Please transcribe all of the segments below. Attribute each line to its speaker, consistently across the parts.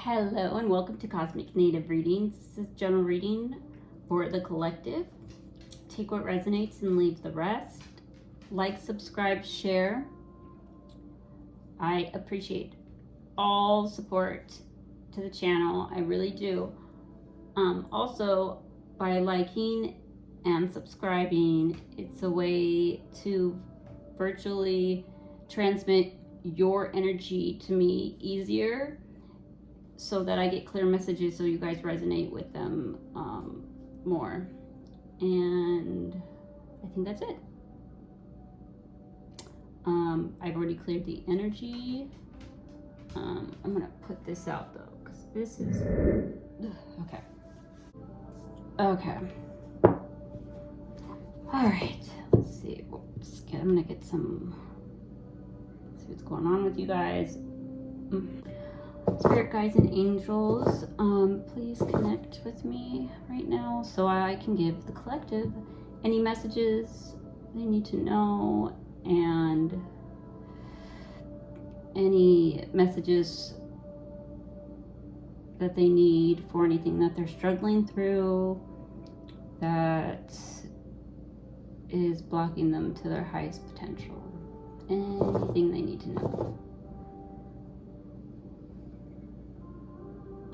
Speaker 1: Hello and welcome to Cosmic Native Readings. This is general reading for the collective. Take what resonates and leave the rest. Like, subscribe, share. I appreciate all support to the channel. I really do. Also, by liking and subscribing, it's a way to virtually transmit your energy to me easier, so that I get clear messages so you guys resonate with them more. And I think that's it. I've already cleared the energy. I'm gonna put this out though, because this is, okay. Okay. All right, let's see. I'm gonna get some, see what's going on with you guys. Spirit guides and angels, please connect with me right now so I can give the collective any messages they need to know and any messages that they need for anything that they're struggling through that is blocking them to their highest potential. Anything they need to know.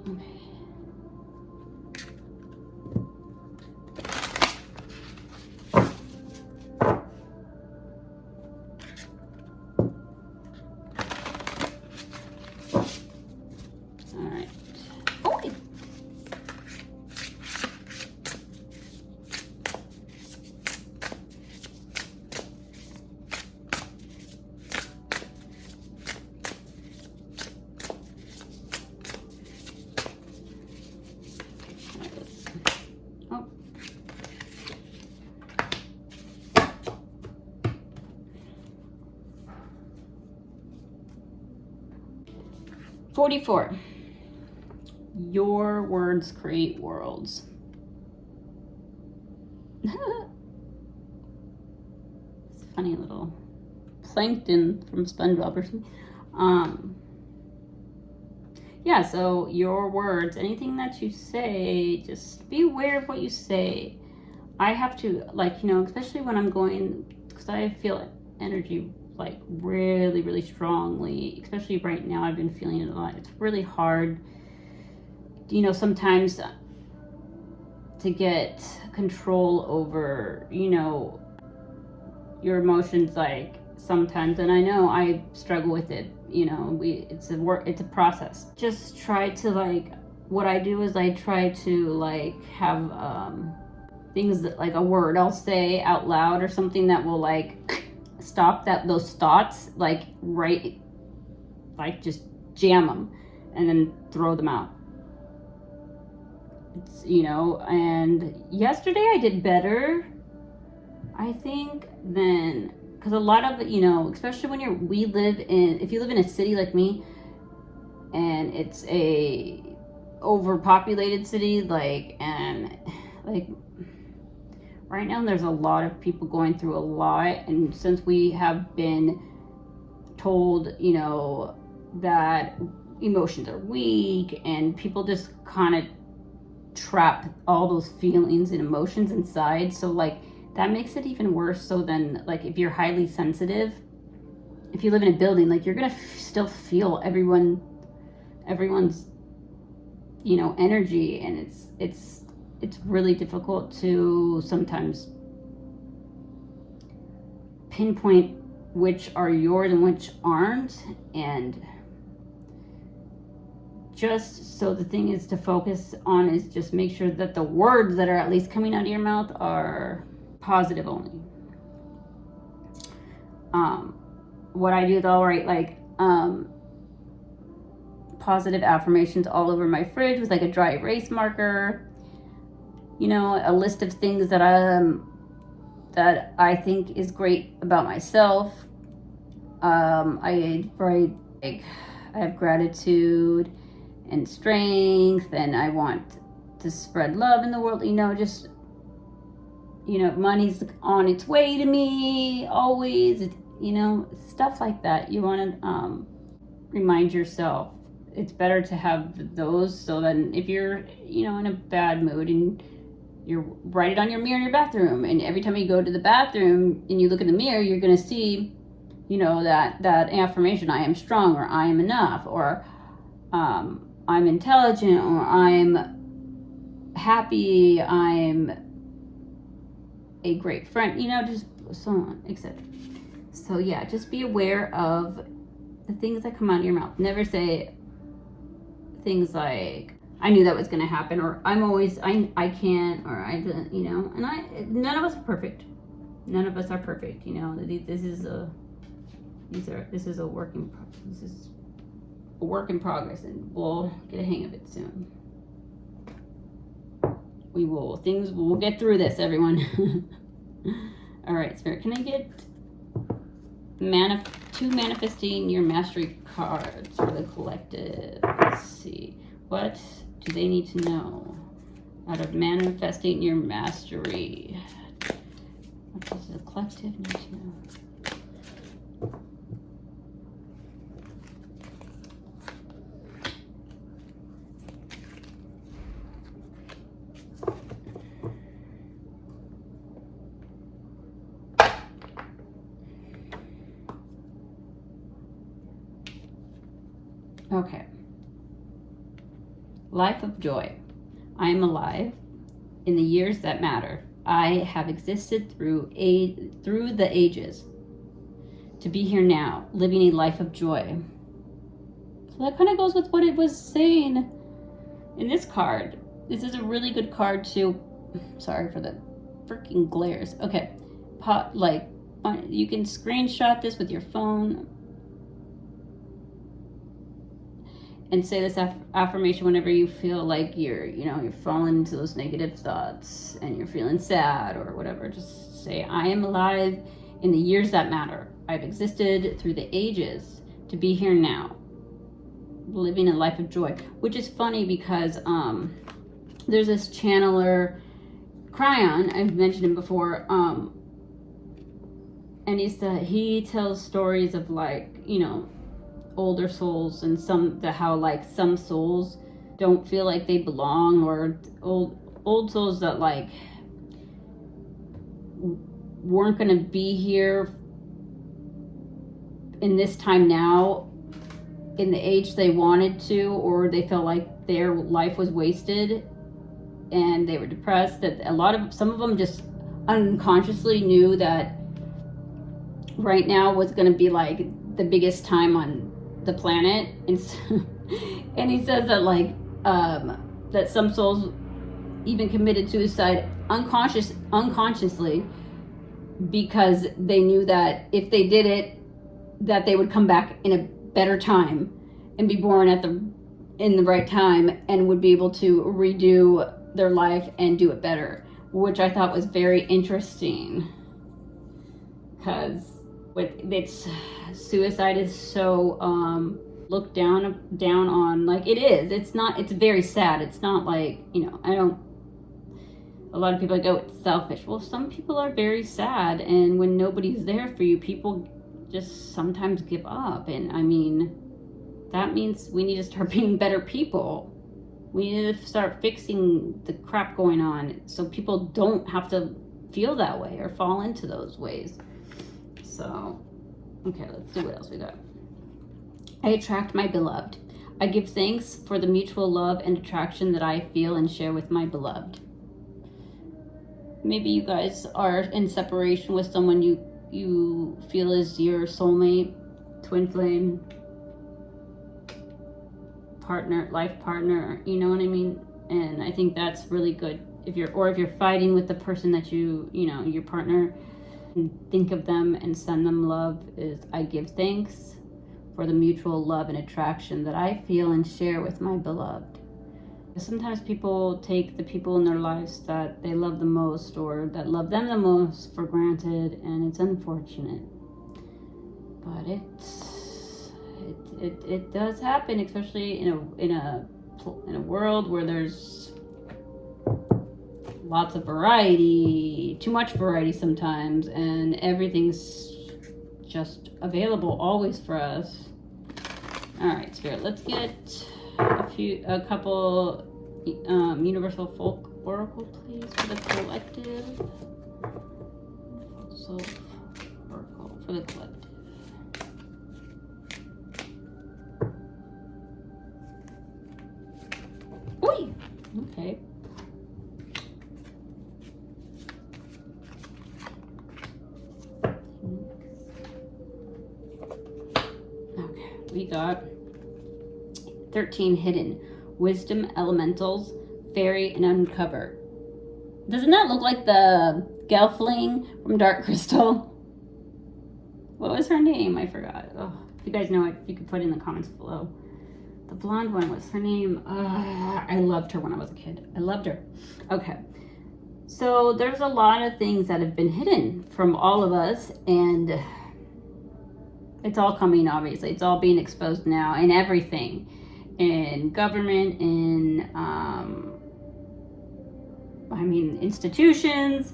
Speaker 1: Okay. All right. Oh, oh. 44. Your words create worlds. It's a funny little plankton from SpongeBob or something. Yeah, so your words, anything that you say, just be aware of what you say. I have to, like, especially when I'm going, because I feel energy like really strongly, especially right now. I've been feeling it a lot. It's really hard, sometimes to get control over, your emotions, like sometimes, and I know I struggle with it. It's a process. Just try to, what I do is I try to have things that, like a word I'll say out loud or something that will stop those thoughts, just jam them and then throw them out. It's, and yesterday I did better, I think, than, because a lot of, especially when if you live in a city like me, and it's a overpopulated city, right now there's a lot of people going through a lot, and since we have been told, that emotions are weak, and people just kind of trap all those feelings and emotions inside, so that makes it even worse. So then, if you're highly sensitive, if you live in a building, you're gonna still feel everyone's energy, and it's really difficult to sometimes pinpoint which are yours and which aren't. And just so the thing is to focus on is just make sure that the words that are at least coming out of your mouth are positive only. What I do though, positive affirmations all over my fridge with a dry erase marker. A list of things that I think is great about myself. I write, I have gratitude and strength, and I want to spread love in the world. Money's on its way to me always. Stuff like that. You want to remind yourself it's better to have those, so then if you're, you know, in a bad mood and you write it on your mirror in your bathroom, and every time you go to the bathroom and you look in the mirror, you're going to see, you know, that affirmation, I am strong, or I am enough, or I'm intelligent, or I'm happy, I'm a great friend, you know, just so on, etc. So yeah, just be aware of the things that come out of your mouth. Never say things like, I knew that was going to happen, or I'm always, I can't, or I didn't, you know. And none of us are perfect. None of us are perfect, you know. This is a work in progress, and we'll get a hang of it soon. We'll get through this, everyone. All right, Spirit, can I get two manifesting your mastery cards for the collective? Let's see. What do they need to know out of manifesting your mastery? What does the collective need to know? Okay. Life of joy. I am alive in the years that matter. I have existed through the ages to be here now, living a life of joy. So that kind of goes with what it was saying in this card. This is a really good card to, sorry for the freaking glares. Okay. You can screenshot this with your phone and say this affirmation whenever you feel like you're falling into those negative thoughts and you're feeling sad or whatever. Just say, I am alive in the years that matter. I've existed through the ages to be here now, living a life of joy. Which is funny because there's this channeler, Cryon, I've mentioned him before, and he tells stories of, like, you know, older souls, and how like some souls don't feel like they belong, or old souls that like weren't going to be here in this time now in the age they wanted to, or they felt like their life was wasted and they were depressed. That some of them just unconsciously knew that right now was going to be like the biggest time on the planet, and he says that like that some souls even committed suicide unconsciously because they knew that if they did it, that they would come back in a better time and be born in the right time and would be able to redo their life and do it better, which I thought was very interesting, because suicide is so looked down on. Like, it is. It's very sad. It's not like, you know, a lot of people go, it's selfish. Well, some people are very sad, and when nobody's there for you, people just sometimes give up. And I mean, that means we need to start being better people. We need to start fixing the crap going on so people don't have to feel that way or fall into those ways. So, okay, let's see what else we got. I attract my beloved. I give thanks for the mutual love and attraction that I feel and share with my beloved. Maybe you guys are in separation with someone you feel is your soulmate, twin flame, partner, life partner, you know what I mean? And I think that's really good. If you're fighting with the person that your partner, think of them and send them love. I give thanks for the mutual love and attraction that I feel and share with my beloved. Sometimes people take the people in their lives that they love the most or that love them the most for granted, and it's unfortunate. But it does happen, especially in a world where there's lots of variety, too much variety sometimes, and everything's just available always for us. All right, Spirit, let's get a couple Universal Folk Oracle, please, for the collective. So, Oracle for the collective. Oi! Okay. Okay, we got 13 hidden. Wisdom, elementals, fairy, and uncover. Doesn't that look like the Gelfling from Dark Crystal? What was her name? I forgot. Oh, if you guys know it, you could put it in the comments below. The blonde one, what's her name? I loved her when I was a kid. I loved her. Okay. So there's a lot of things that have been hidden from all of us, and it's all coming, obviously. It's all being exposed now in everything. In government, in institutions,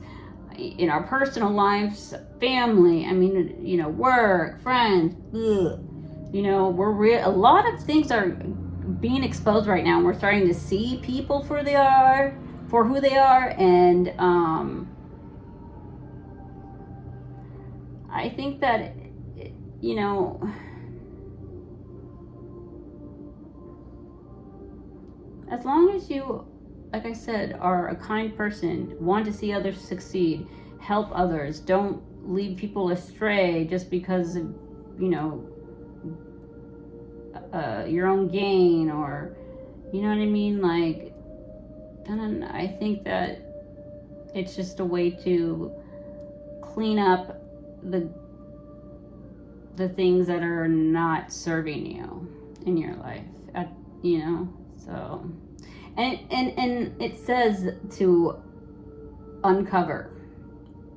Speaker 1: in our personal lives, family, work, friends, a lot of things are being exposed right now, and we're starting to see people for who they are, and I think that, as long as you, like I said, are a kind person, want to see others succeed, help others, don't lead people astray just because of, your own gain, or, you know what I mean? Like, then I think that it's just a way to clean up the things that are not serving you in your life, so, and it says to uncover,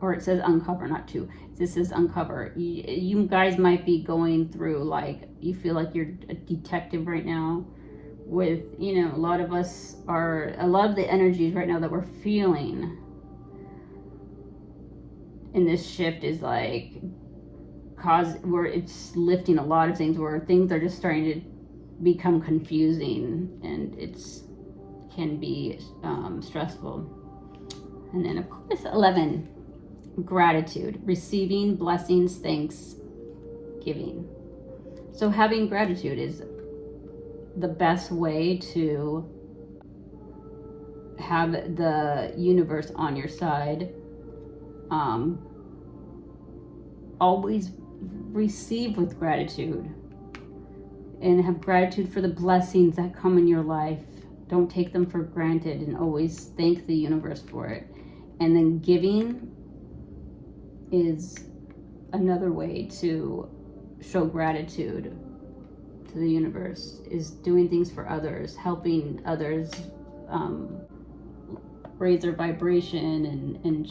Speaker 1: or it says uncover, not to. This is uncover. You guys might be going through, like, you feel like you're a detective right now with, a lot of the energies right now that we're feeling in this shift is like, where it's lifting a lot of things, where things are just starting to become confusing, and can be stressful. And then, of course, 11, gratitude, receiving blessings, thanks, giving. So having gratitude is the best way to have the universe on your side. Always receive with gratitude, and have gratitude for the blessings that come in your life. Don't take them for granted, and always thank the universe for it. And then giving is another way to show gratitude to the universe, is doing things for others, helping others raise their vibration, and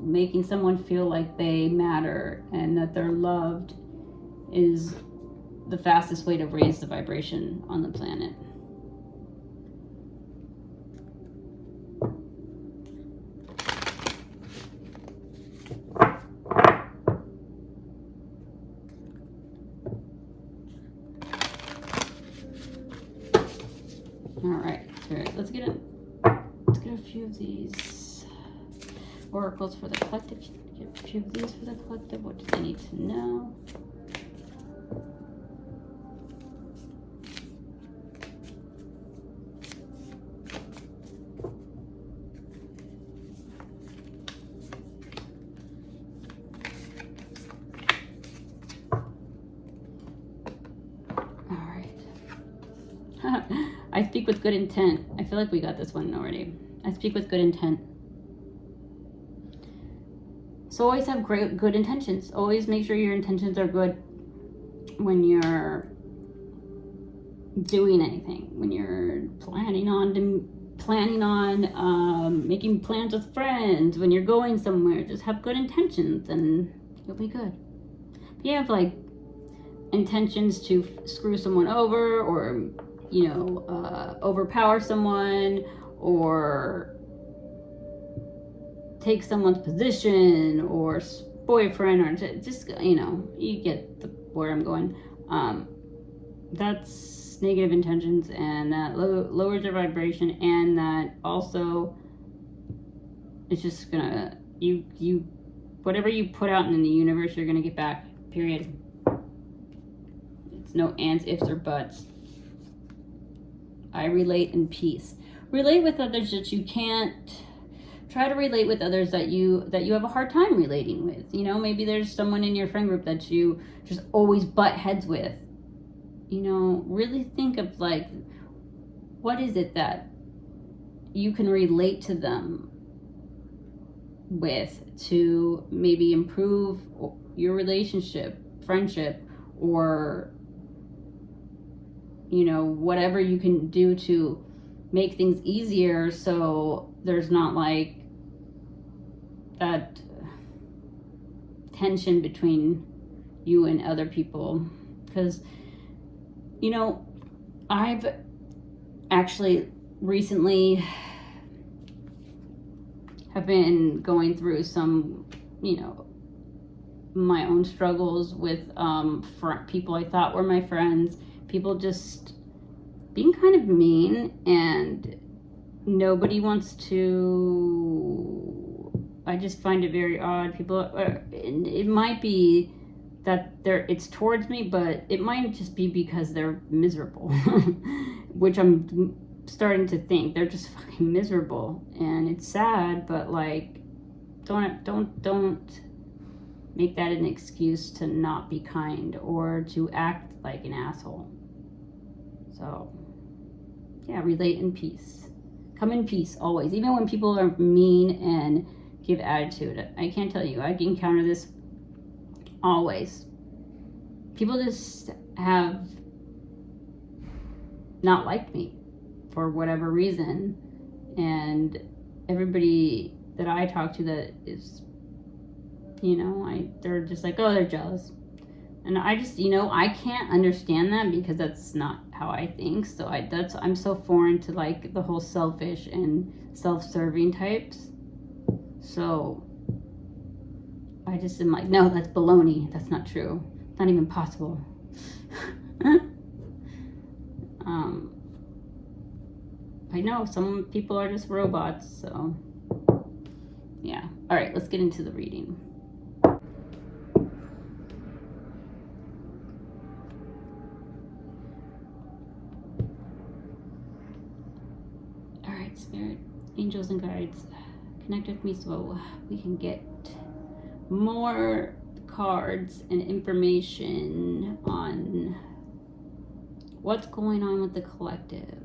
Speaker 1: making someone feel like they matter and that they're loved is the fastest way to raise the vibration on the planet. All right, let's get a few of these oracles for the collective. Get a few of these for the collective. What do they need to know? All right. I speak with good intent. I feel like we got this one already. I speak with good intent. So always have good intentions. Always make sure your intentions are good when you're doing anything. When you're planning on making plans with friends. When you're going somewhere, just have good intentions and you'll be good. If you have like intentions to screw someone over, or overpower someone, or take someone's position, or boyfriend, or just you get where I'm going, that's negative intentions, and that lowers their vibration, and that also it's just gonna, you whatever you put out in the universe, you're gonna get back, period. It's no ands, ifs, or buts. I relate in peace. Relate with others that you can't. Try to relate with others that you have a hard time relating with. You know, maybe there's someone in your friend group that you just always butt heads with. You know, really think of like, what is it that you can relate to them with to maybe improve your relationship, friendship, or, you know, whatever you can do to make things easier so there's not like that tension between you and other people. Because, you know, I've actually recently have been going through some, you know, my own struggles with people I thought were my friends, people just being kind of mean, and nobody wants to. I just find it very odd. People, it might be that it's towards me, but it might just be because they're miserable, which I'm starting to think they're just fucking miserable, and it's sad. But like, don't make that an excuse to not be kind or to act like an asshole. So, yeah, relate in peace. Come in peace always, even when people are mean and give attitude. I can't tell you, I encounter this always. People just have not liked me for whatever reason, and everybody that I talk to that is, you know, they're just like, oh, they're jealous. And I just, you know, I can't understand that because that's not how I think. So I'm so foreign to like the whole selfish and self-serving types. So I just am like, no, that's baloney. That's not true. Not even possible. I know some people are just robots. So yeah. All right, let's get into the reading. Spirit, angels, and guides, connect with me so we can get more cards and information on what's going on with the collective.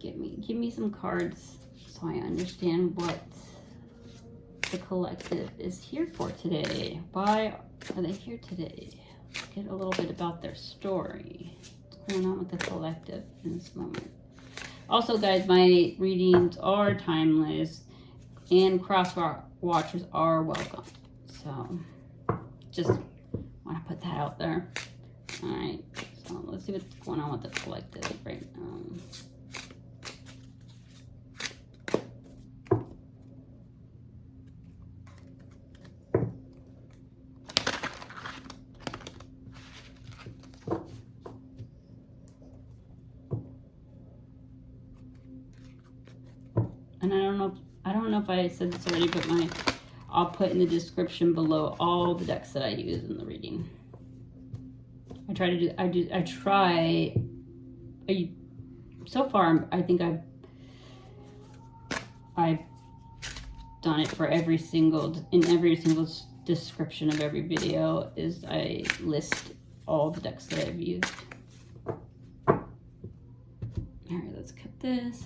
Speaker 1: Give me some cards so I understand what the collective is here for today. Why are they here today? Let's get a little bit about their story. What's going on with the collective in this moment? Also, guys, my readings are timeless, and cross watchers are welcome. So, just want to put that out there. All right. So let's see what's going on with the collective right now. And I don't know if I said this already, but I'll put in the description below all the decks that I use in the reading. So far, I think I've done it for every single description of every video is I list all the decks that I've used. All right, let's cut this.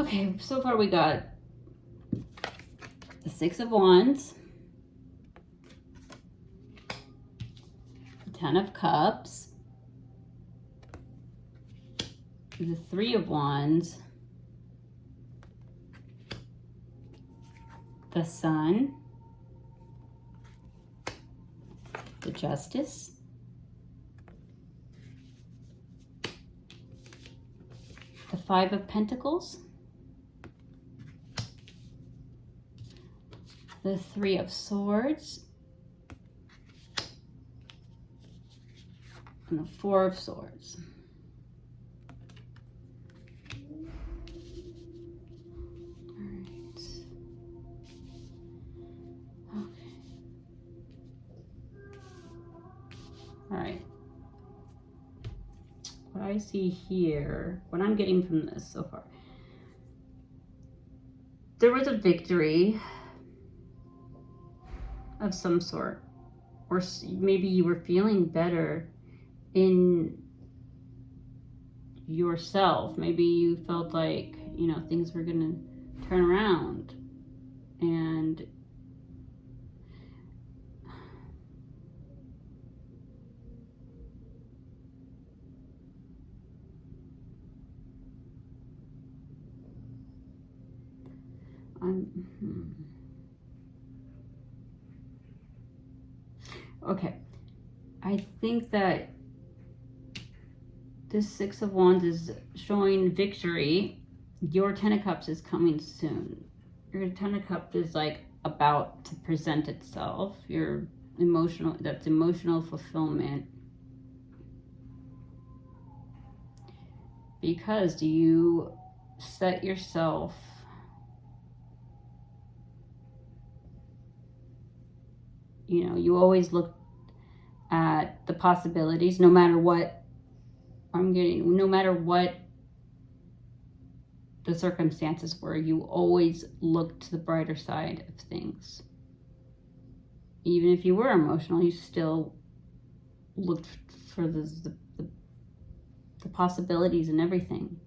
Speaker 1: Okay, so far we got the Six of Wands, the Ten of Cups, the Three of Wands, the Sun, the Justice, the Five of Pentacles, the Three of Swords, and the Four of Swords. All right. What I see here, what I'm getting from this so far, there was a victory of some sort, or maybe you were feeling better in yourself. Maybe you felt like, you know, things were gonna turn around, and okay, I think that this Six of Wands is showing victory. Your Ten of Cups is coming soon. Your Ten of Cups is like about to present itself. Your emotional, that's emotional fulfillment. Because you set yourself you know, you always look at the possibilities, no matter what no matter what the circumstances were, you always look to the brighter side of things. Even if you were emotional, you still looked for the possibilities and everything.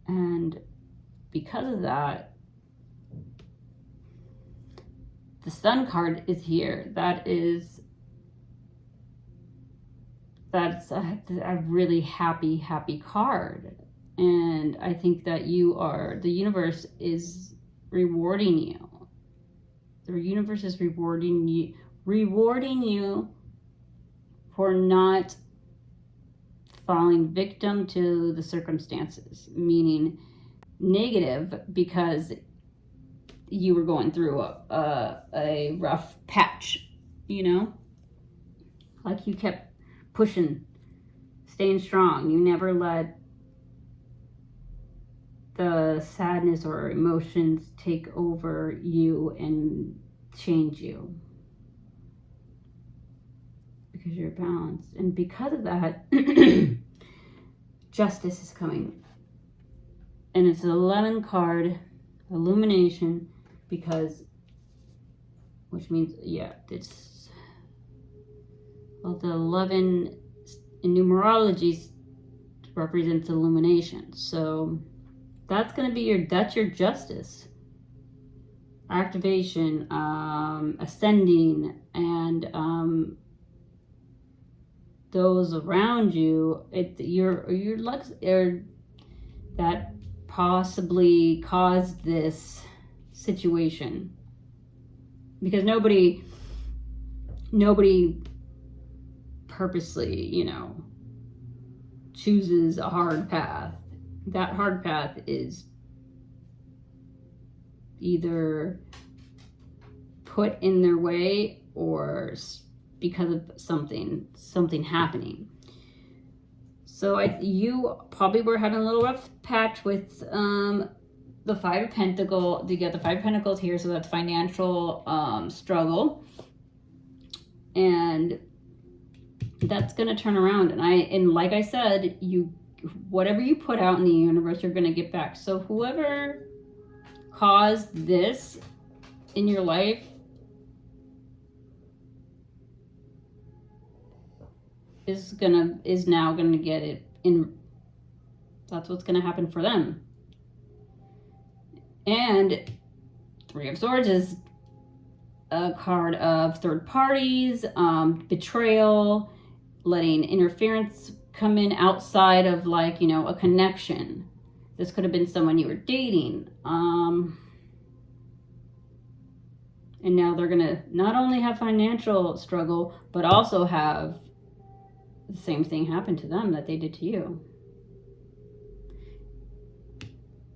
Speaker 1: And because of that, the Sun card is here. That's a really happy card. And I think that the universe is rewarding you. The universe is rewarding you for not falling victim to the circumstances, meaning negative because you were going through a rough patch, you know? Like you kept pushing, staying strong. You never let the sadness or emotions take over you and change you. Because you're balanced. And because of that, justice is coming. And it's an 11 card, illumination, because, which means, yeah, it's, well, the 11 in numerology represents illumination. So that's going to be that's your justice. Activation, ascending, and those around you, your lux, that possibly caused this situation, because nobody purposely, you know, chooses a hard path. That hard path is either put in their way or because of something happening. So you probably were having a little rough patch with the Five of Pentacles. You get the Five of Pentacles here, so that's financial struggle, and that's gonna turn around. And like I said, whatever you put out in the universe, you're gonna get back. So whoever caused this in your life is now gonna get it That's what's going to happen for them. And Three of Swords is a card of third parties, betrayal, letting interference come in outside of, like, you know, a connection. This could have been someone you were dating. And now they're going to not only have financial struggle, but also have the same thing happen to them that they did to you.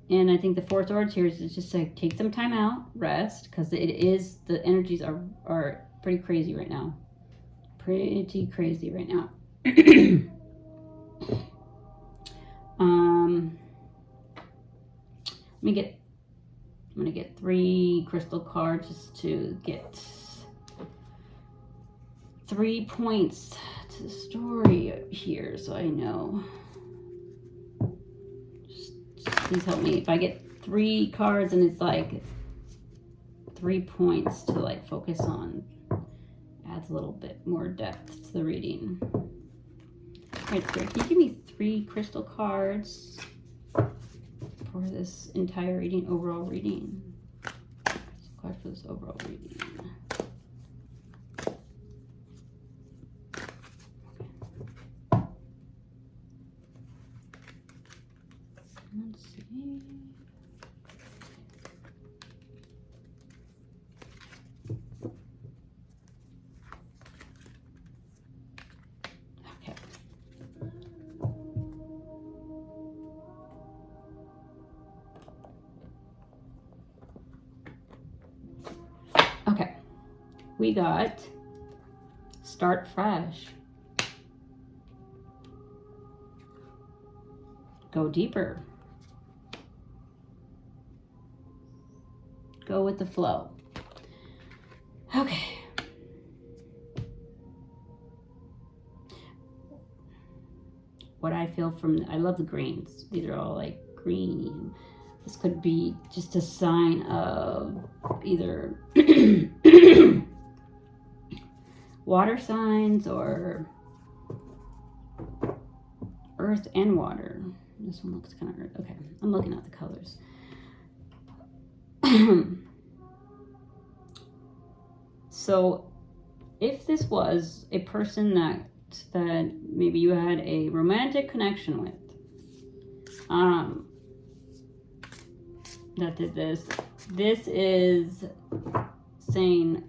Speaker 1: And I think the Four of Swords here is just like, take some time out, rest, because the energies are pretty crazy right now. Pretty crazy right now. I'm gonna get 3 crystal cards just to get 3 points to the story here, so I know. Please help me. If I get 3 cards and it's like 3 points to like focus on, adds a little bit more depth to the reading. All right, Spirit, can you give me 3 crystal cards for this entire reading, overall reading? So card for this overall reading. Let's see. Okay. Okay. We got start fresh. Go deeper. Go with the flow. Okay. What I feel from, I love the greens. These are all like green. This could be just a sign of either water signs or earth and water. This one looks kind of earth. Okay, I'm looking at the colors. So if this was a person that maybe you had a romantic connection with, that did this is saying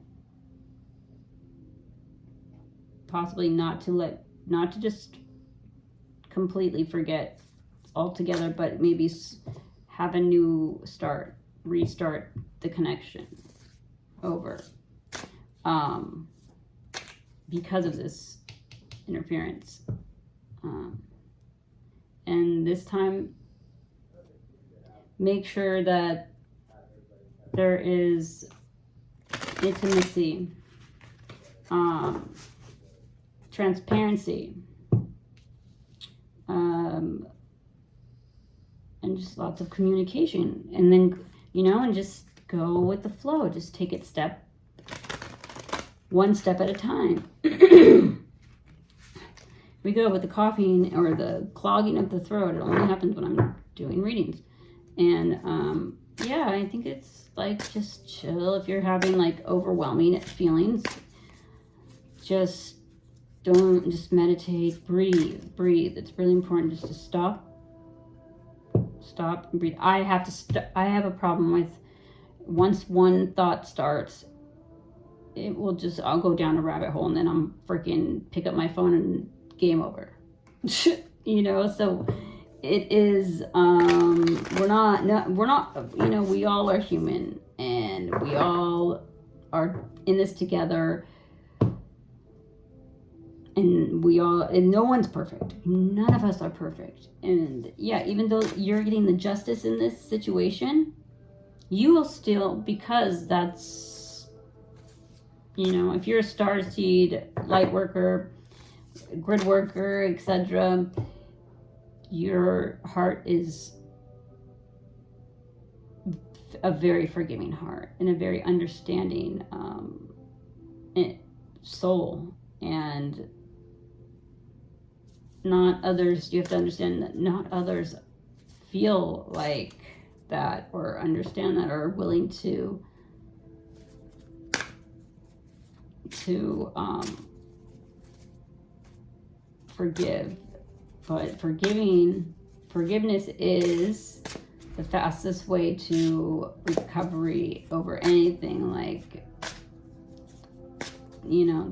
Speaker 1: possibly not to just completely forget altogether, but maybe have a new start, restart the connection over, because of this interference. And this time, make sure that there is intimacy, transparency, and just lots of communication. And then, and just go with the flow. Just take it one step at a time. We go with the coughing or the clogging of the throat. It only happens when I'm doing readings. And yeah, I think it's like, just chill. If you're having like overwhelming feelings, just meditate, breathe. It's really important just to stop and breathe. I have a problem with, once one thought starts, I'll go down a rabbit hole, and then I'm freaking pick up my phone and game over. So it is, we're not, we all are human, and we all are in this together, and no one's perfect. None of us are perfect. And yeah, even though you're getting the justice in this situation, you will still, because that's, if you're a starseed, light worker, grid worker, etc., your heart is a very forgiving heart and a very understanding soul. And not others, you have to understand that not others feel like that or understand that or are willing to forgive. But forgiveness is the fastest way to recovery over anything. Like, you know,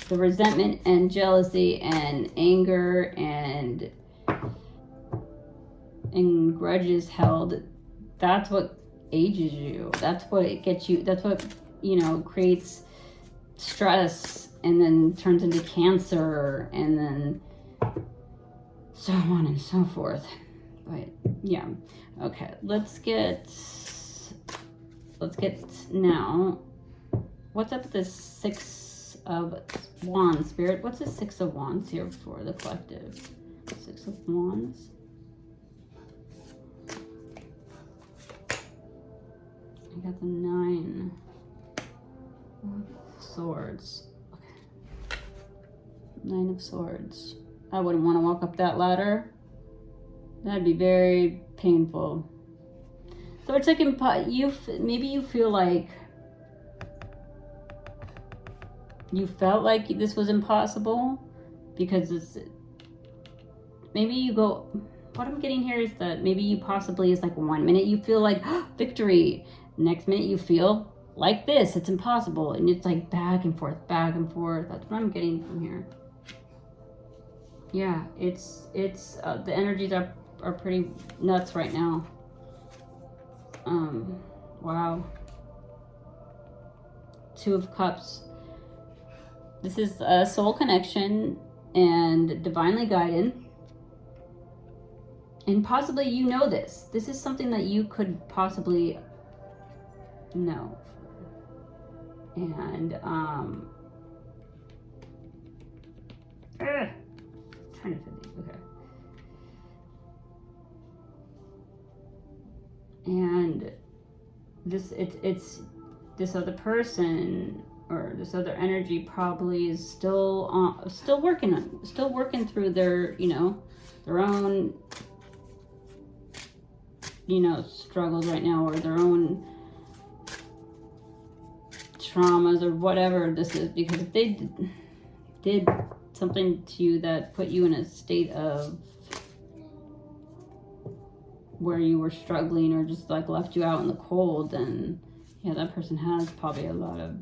Speaker 1: the resentment and jealousy and anger and grudges held, that's what ages you. That's what gets you, that's what, you know, creates stress and then turns into cancer and then so on and so forth. But yeah, okay, let's get now, what's up with this Six of Wands, Spirit? What's the Six of Wands here for the collective? Six of Wands. I got the Nine of Swords. Okay. Nine of Swords. I wouldn't want to walk up that ladder. That'd be very painful. So it's like maybe you feel like you felt like this was impossible because it's, maybe you go, what I'm getting here is that maybe you possibly is like 1 minute you feel like victory, next minute you feel like this, it's impossible, and it's like back and forth. That's what I'm getting from here. Yeah, it's the energies are pretty nuts right now. Wow. Two of Cups. This is a soul connection and divinely guided. And possibly you know this. This is something that you could possibly know. And trying to fit these. Okay. And it's this other person or this other energy probably is still working through their, you know, their own, you know, struggles right now, or their own traumas or whatever this is, because if they did something to you that put you in a state of where you were struggling or just like left you out in the cold, then yeah, that person has probably a lot of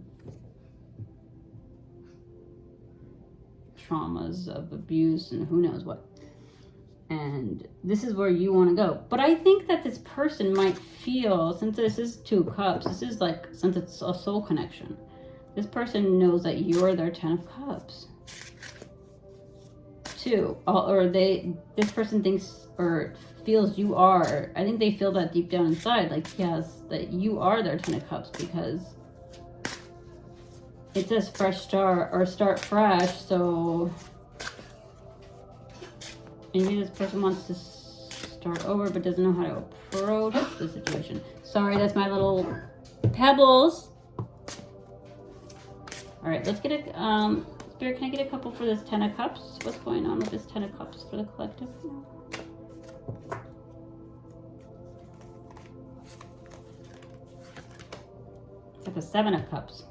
Speaker 1: traumas of abuse and who knows what. And this is where you want to go. But I think that this person might feel, since this is Two of Cups, this is like, since it's a soul connection, this person knows that you're their Ten of Cups too. Or this person thinks or feels you are, I think they feel that deep down inside, like, yes, that you are their Ten of Cups, because it says fresh start or start fresh. So maybe this person wants to start over but doesn't know how to approach the situation. Sorry, that's my little pebbles. All right, let's get a, Spirit, can I get a couple for this Ten of Cups? What's going on with this Ten of Cups for the collective? It's like a Seven of Cups.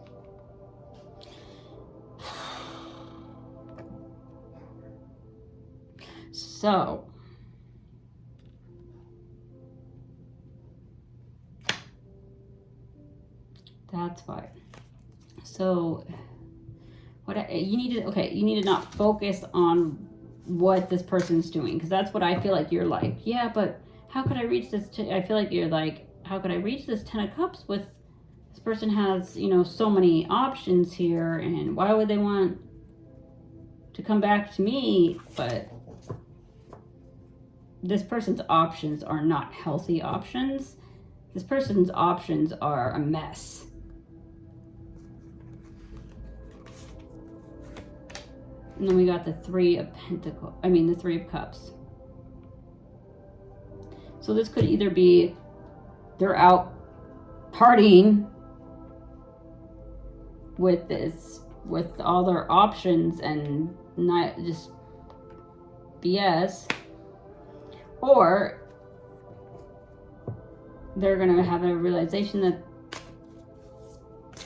Speaker 1: So, that's why. So, you need to not focus on what this person's doing, because that's what I feel like you're like, yeah, but how could I reach this? I feel like you're like, how could I reach this Ten of Cups with this person has, you know, so many options here, and why would they want to come back to me? But this person's options are not healthy options. This person's options are a mess. And then we got the Three of Pentacles, the Three of Cups. So this could either be they're out partying with all their options and not just BS, or they're going to have a realization that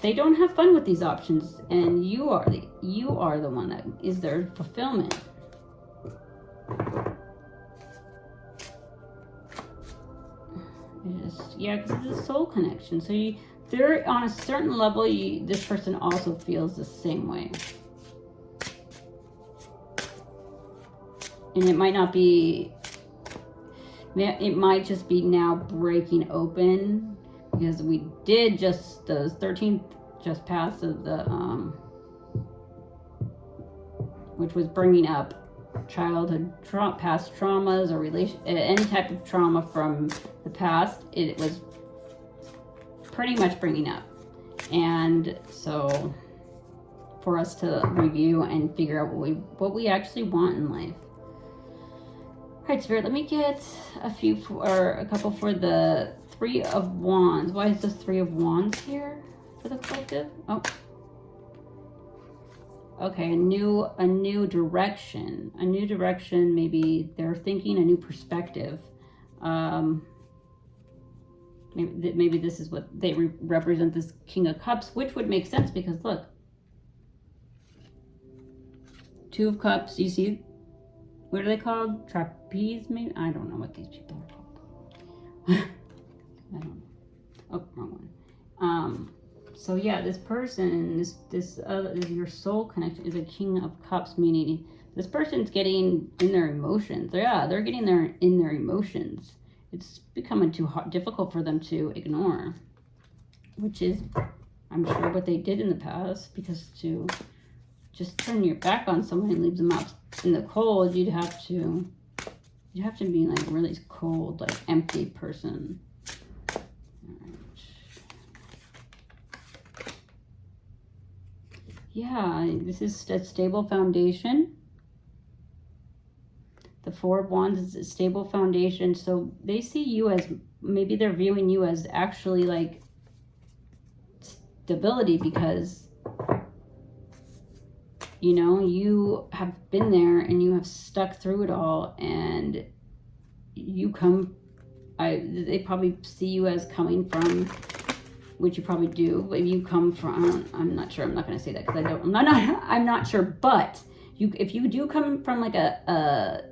Speaker 1: they don't have fun with these options, and you are the one that is their fulfillment. Yeah, because it's a soul connection. So they're on a certain level. This person also feels the same way, and it might not be. It might just be now breaking open, because we did just those 13th just passed of the which was bringing up childhood past traumas or any type of trauma from the past. It was pretty much bringing up, and so for us to review and figure out what we actually want in life. All right, Spirit, let me get a couple for the Three of Wands. Why is the Three of Wands here for the collective? Oh. Okay, a new direction. A new direction, maybe they're thinking a new perspective. Maybe this is what they represent, this King of Cups, which would make sense because look. Two of Cups, you see, what are they called? Trapeze, maybe? I don't know what these people are called. I don't know. Oh, wrong one. So yeah, this person, this your soul connection is a King of Cups, meaning this person's getting in their emotions. Yeah, they're getting in their emotions. It's becoming too difficult for them to ignore, which is, I'm sure, what they did in the past. Because to just turn your back on someone and leave them out in the cold, you'd have to be like a really cold, like empty person. Yeah, this is a stable foundation. The Four of Wands is a stable foundation. So they see you as, maybe they're viewing you as actually like stability, because, you know, you have been there and you have stuck through it all, and they probably see you as coming from, which you probably do, but you come from, I'm not sure, I'm not going to say that because I'm not sure, but if you do come from like a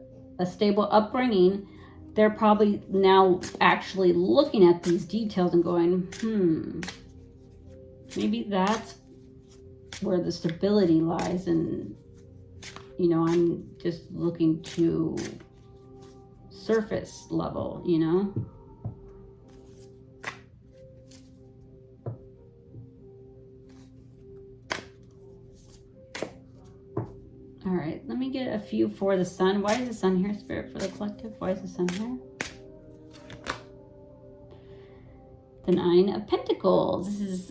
Speaker 1: stable upbringing, they're probably now actually looking at these details and going, maybe that's where the stability lies, and, you know, I'm just looking to surface level, you know? All right, let me get a few for the Sun. Why is the Sun here, Spirit, for the collective? Why is the Sun here? The Nine of Pentacles. This is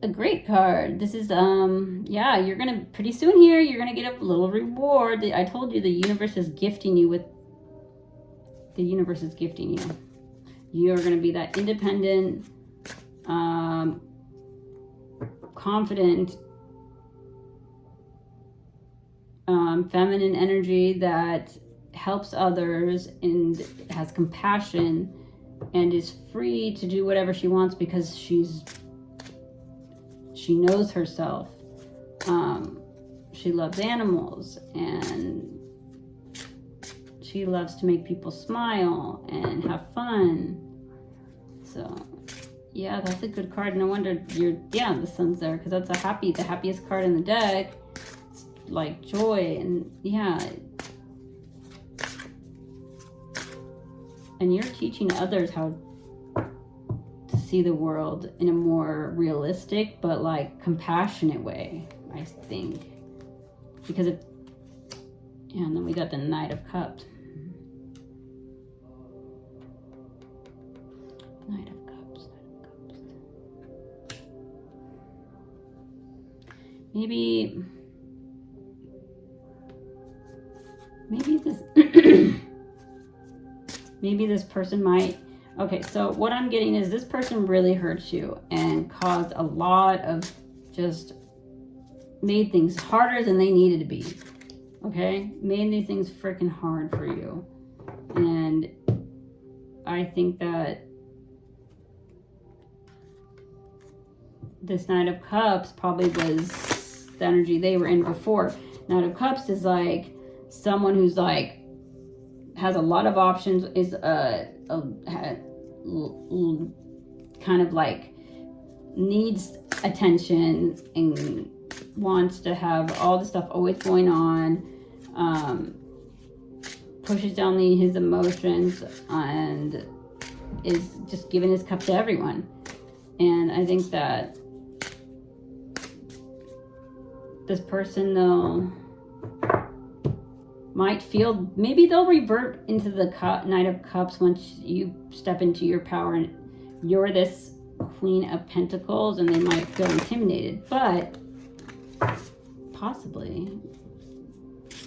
Speaker 1: a great card. This is, yeah, you're going to, pretty soon here, you're going to get a little reward. I told you the universe is gifting you with, You're going to be that independent, confident, feminine energy that helps others and has compassion and is free to do whatever she wants because she knows herself. She loves animals, and she loves to make people smile and have fun. So yeah, that's a good card. No wonder the Sun's there, because that's the happiest card in the deck. Like joy, and yeah, and you're teaching others how to see the world in a more realistic but like compassionate way, I think, because and then we got the Knight of Cups. Knight of Cups. Maybe this maybe this person might, okay, so what I'm getting is this person really hurt you and caused a lot of, just made things harder than they needed to be. Okay, made these things freaking hard for you. And I think that this Knight of Cups probably was the energy they were in before. Knight of Cups is like someone who's like has a lot of options, is kind of like needs attention and wants to have all the stuff always going on, pushes down his emotions, and is just giving his cup to everyone. And I think that this person, though, might feel, maybe they'll revert into the Knight of Cups once you step into your power and you're this Queen of Pentacles, and they might feel intimidated. But possibly,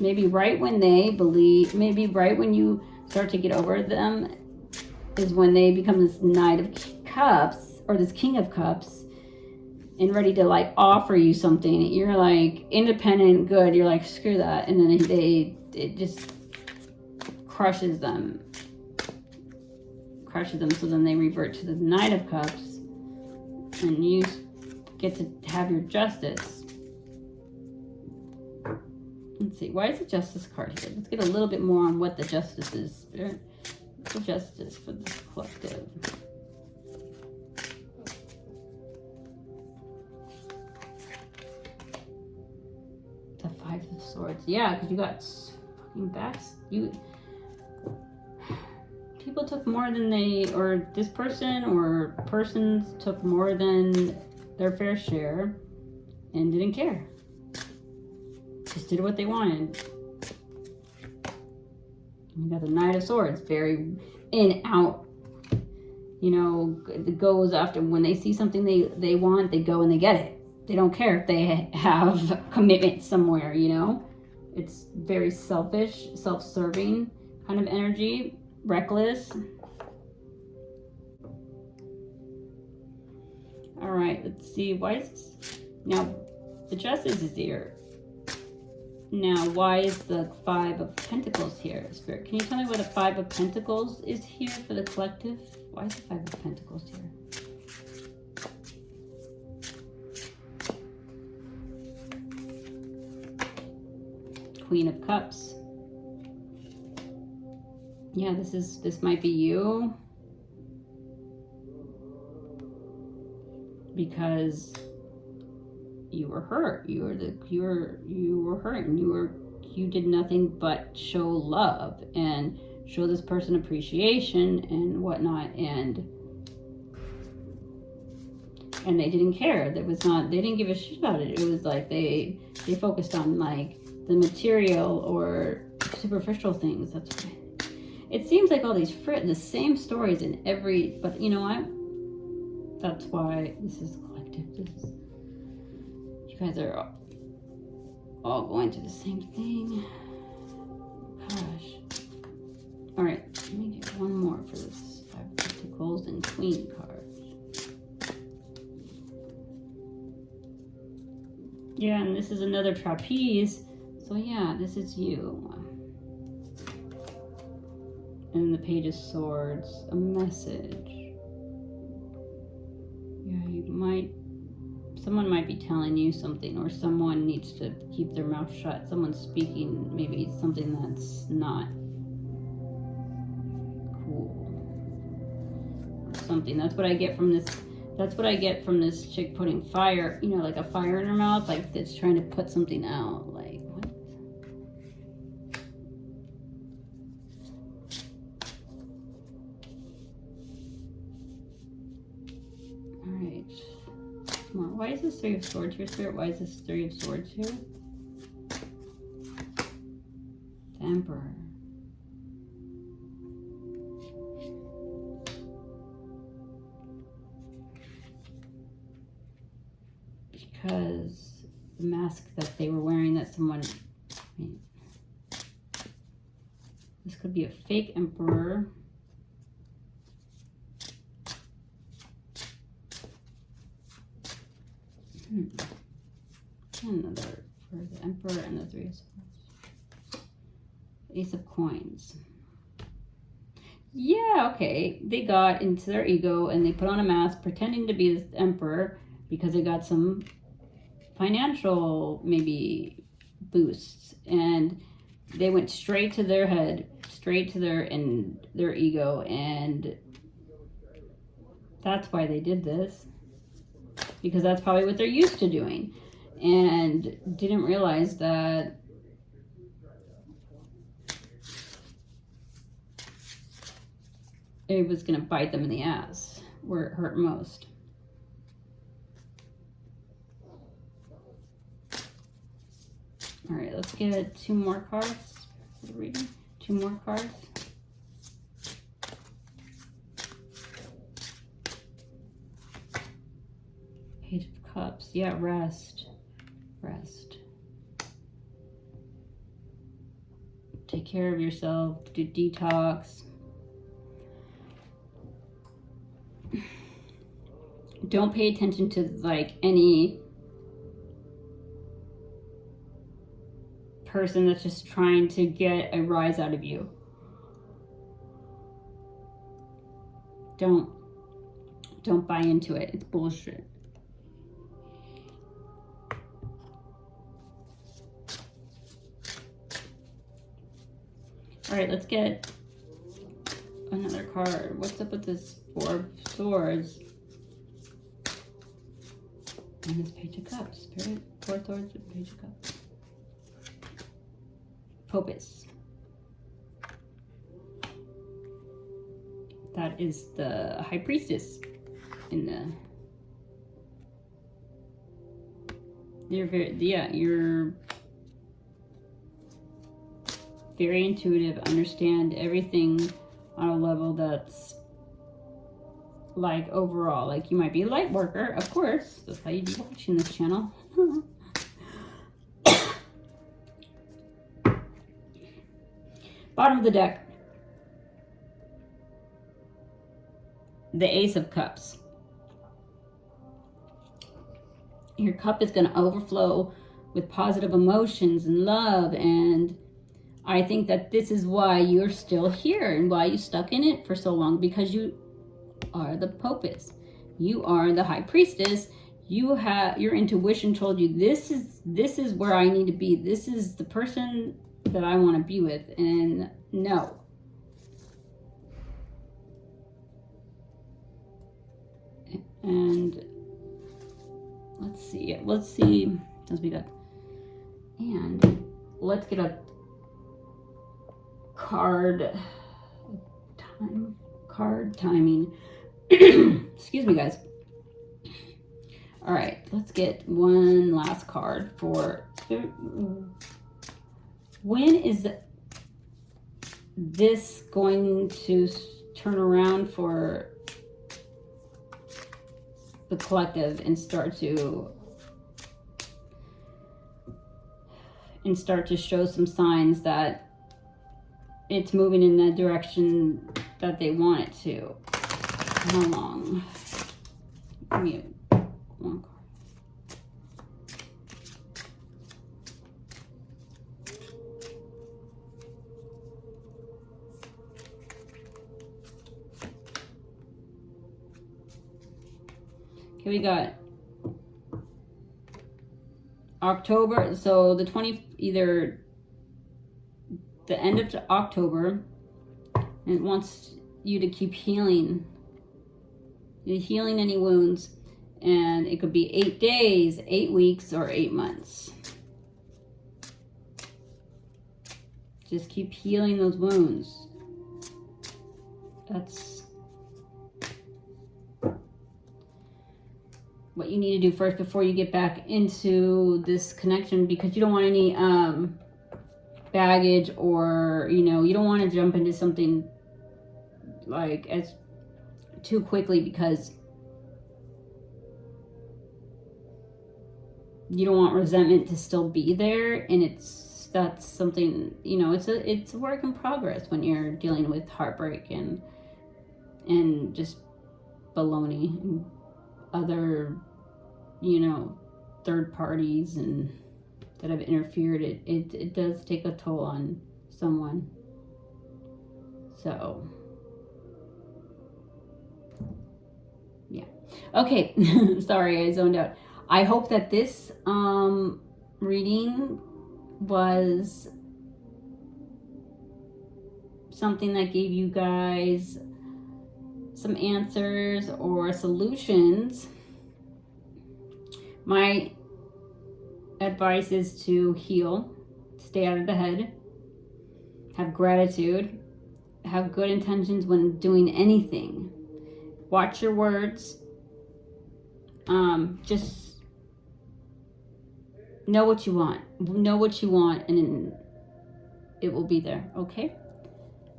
Speaker 1: maybe right when they believe, maybe right when you start to get over them is when they become this Knight of Cups or this King of Cups and ready to like offer you something. You're like independent, good. You're like, screw that. And then it just crushes them. So then they revert to the Knight of Cups and you get to have your justice. Let's see, why is the Justice card here? Let's get a little bit more on what the Justice is, Spirit. The Justice for this collective. The Five of Swords. Yeah, because you got fucking backs. People took more than or this person or persons took more than their fair share and didn't care. Just did what they wanted. You got the Knight of Swords, very in, out. You know, it goes after, when they see something they want, they go and they get it. They don't care if they have commitment somewhere, you know. It's very selfish, self-serving kind of energy, reckless. All right, let's see, why is this? Now, the Justice is here. Now, why is the Five of Pentacles here, Spirit? Can you tell me what the Five of Pentacles is here for the collective? Why is the Five of Pentacles here? Queen of Cups. Yeah, this might be you. Because you were hurt. You were hurt, and you did nothing but show love and show this person appreciation and whatnot, and they didn't care. They didn't give a shit about it. It was like they focused on like the material or superficial things. That's why it seems like all these the same stories in every. But you know what? That's why this is collective. You guys are all going through the same thing. Gosh. All right, let me get one more for this Five of Pentacles and Queen cards. Yeah, and this is another trapeze. So yeah, this is you. And the Page of Swords, a message. Yeah, someone might be telling you something, or someone needs to keep their mouth shut. Someone's speaking maybe something that's not cool. Or something. That's what I get from this. That's what I get from this chick putting fire, you know, like a fire in her mouth, like it's trying to put something out. Like, what? All right. More. Why is this Three of Swords here, Spirit? Why is this Three of Swords here? The Emperor. Because the mask that they were wearing, that someone, this could be a fake emperor. Another for the Emperor and the Three of Swords. Ace of Coins. Yeah, okay. They got into their ego and they put on a mask pretending to be this emperor because they got some financial maybe boosts, and they went straight to their head, straight to their ego, and that's why they did this, because that's probably what they're used to doing, and didn't realize that it was going to bite them in the ass where it hurt most. All right, let's get 2 more cards for the reading. 2 more cards. Page of Cups. Yeah, rest. Rest. Take care of yourself. Do detox. Don't pay attention to like any person that's just trying to get a rise out of you. Don't buy into it. It's bullshit. All right, let's get another card. What's up with this 4 of Swords and this Page of Cups? Spirit, 4 Swords and Page of Cups. Popus. That is the High Priestess in the... You're very intuitive, understand everything on a level that's like overall, like you might be a light worker, of course, that's how you'd be watching this channel. Bottom of the deck, the Ace of Cups. Your cup is going to overflow with positive emotions and love, and I think that this is why you're still here and why you stuck in it for so long, because you are the Popus. You are the High Priestess. You have, your intuition told you this is where I need to be. This is the person that I want to be with, and no. And let's see as we got, and let's get a card timing. Excuse me, guys. All right, let's get one last card for when is this going to turn around for the collective and start to show some signs that it's moving in the direction that they want it to. How long? Give me one card. Okay, we got October, so the either the end of October, and it wants you to keep healing. You're healing any wounds, and it could be 8 days, 8 weeks, or 8 months. Just keep healing those wounds. That's what you need to do first before you get back into this connection, because you don't want any baggage, or you don't want to jump into something like as too quickly, because you don't want resentment to still be there, and that's something, it's a work in progress when you're dealing with heartbreak and just baloney and other third parties and that have interfered. It does take a toll on someone. So yeah, Okay, sorry, I zoned out. I hope that this reading was something that gave you guys some answers or solutions. My advice is to heal, stay out of the head, have gratitude, have good intentions when doing anything. Watch your words. Just know what you want. Know what you want, and it will be there. Okay?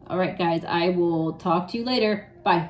Speaker 1: All right, guys. I will talk to you later. Bye.